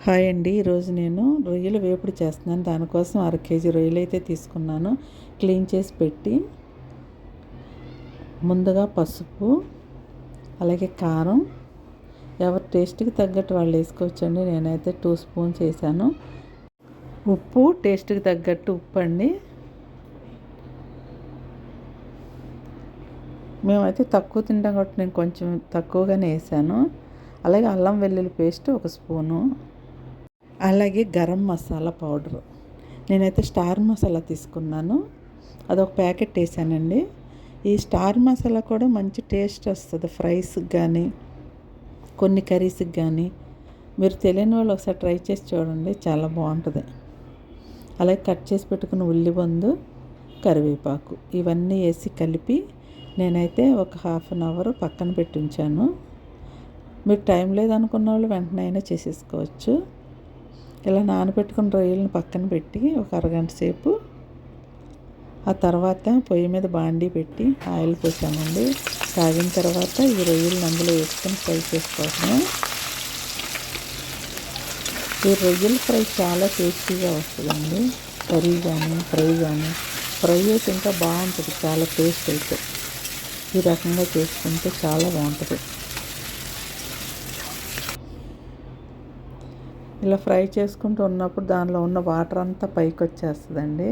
Hi అండి. ఈరోజు నేను రొయ్యల వేపుడు చేస్తున్నాను. దానికోసం 1/2 కేజీ రొయ్యలు అయితే తీసుకున్నాను. క్లీన్ చేసి పెట్టి ముందుగా పసుపు, అలాగే కారం, ఎవరి టేస్ట్కి తగ్గట్టు వాళ్ళు వేసుకోవచ్చండి. నేనైతే 2 స్పూన్స్ వేసాను. ఉప్పు టేస్ట్కి తగ్గట్టు ఉప్పు అండి. మేమైతే తక్కువ తింటాం కాబట్టి నేను కొంచెం తక్కువగానే వేసాను. అలాగే అల్లం వెల్లుల్లి పేస్ట్ 1 స్పూను, అలాగే గరం మసాలా పౌడరు. నేనైతే స్టార్ మసాలా తీసుకున్నాను. అదొక ప్యాకెట్ వేసానండి. ఈ స్టార్ మసాలా కూడా మంచి టేస్ట్ వస్తుంది ఫ్రైస్కి కానీ కొన్ని కర్రీస్కి కానీ. మీరు తెలియని వాళ్ళు ఒకసారి ట్రై చేసి చూడండి, చాలా బాగుంటుంది. అలాగే కట్ చేసి పెట్టుకున్న ఉల్లిబందు, కరివేపాకు ఇవన్నీ వేసి కలిపి నేనైతే ఒక 1/2 అవర్ పక్కన పెట్టి ఉంచాను. మీరు టైం లేదనుకున్న వాళ్ళు వెంటనే అయినా చేసేసుకోవచ్చు. ఇలా నానబెట్టుకున్న రొయ్యలను పక్కన పెట్టి ఒక అరగంట సేపు, ఆ తర్వాత పొయ్యి మీద బాండీ పెట్టి ఆయిల్ పోసామండి. కాగిన తర్వాత ఈ రొయ్యలను అందులో వేసుకొని ఫ్రై చేసుకోవటం. ఈ రొయ్యల ఫ్రై చాలా టేస్టీగా వస్తుందండి. కర్రీ కానీ ఫ్రై అయితే ఇంకా బాగుంటుంది. చాలా టేస్ట్ అయితే ఈ రకంగా చేసుకుంటే చాలా బాగుంటుంది. ఇలా ఫ్రై చేసుకుంటూ ఉన్నప్పుడు దానిలో ఉన్న వాటర్ అంతా పైకి వచ్చేస్తుందండి.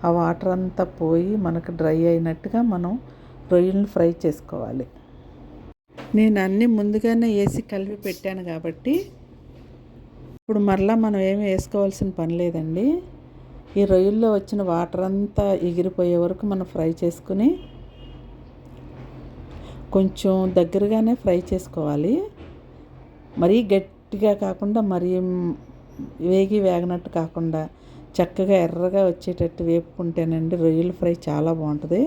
ఆ వాటర్ అంతా పోయి మనకు డ్రై అయినట్టుగా మనం రొయ్యలను ఫ్రై చేసుకోవాలి. నేను అన్నీ ముందుగానే వేసి కలిపి పెట్టాను కాబట్టి ఇప్పుడు మరలా మనం ఏమి వేసుకోవాల్సిన పని లేదండి. ఈ రొయ్యల్లో వచ్చిన వాటర్ అంతా ఎగిరిపోయే వరకు మనం ఫ్రై చేసుకుని కొంచెం దగ్గరగానే ఫ్రై చేసుకోవాలి. మరీ గట్టిగా కాకుండా మరీ వేగనట్టు కాకుండా చక్కగా ఎర్రగా వచ్చేటట్టు వేపుకుంటేనండి రొయ్యల ఫ్రై చాలా బాగుంటుంది.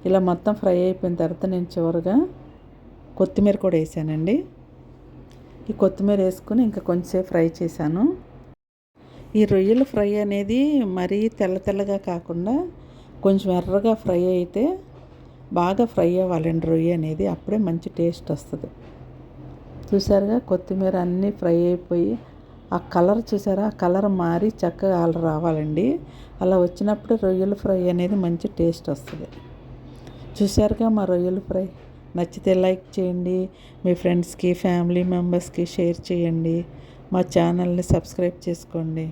ఇలా మొత్తం ఫ్రై అయిపోయిన తర్వాత నేను చివరిగా కొత్తిమీర కూడా వేసానండి. ఈ కొత్తిమీర వేసుకుని ఇంకా కొంచెంసేపు ఫ్రై చేశాను. ఈ రొయ్యల ఫ్రై అనేది మరీ తెల్లగా కాకుండా కొంచెం ఎర్రగా ఫ్రై అయితే బాగా ఫ్రై అవ్వాలండి రొయ్య అనేది, అప్పుడే మంచి టేస్ట్ వస్తుంది. చూసారుగా కొత్తిమీర అన్నీ ఫ్రై అయిపోయి ఆ కలర్ చూసారా, ఆ కలర్ మారి చక్కగా రావాలండి. అలా వచ్చినప్పుడు రొయ్యల ఫ్రై అనేది మంచి టేస్ట్ వస్తుంది. చూసారుగా మా రొయ్యల ఫ్రై. నచ్చితే లైక్ చేయండి, మీ ఫ్రెండ్స్కి ఫ్యామిలీ మెంబర్స్కి షేర్ చేయండి. మా ఛానల్ని సబ్స్క్రైబ్ చేసుకోండి.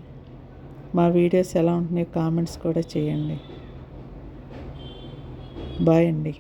మా వీడియోస్ ఎలా ఉంటున్నాయో కామెంట్స్ కూడా చేయండి. బాయ్ అండి.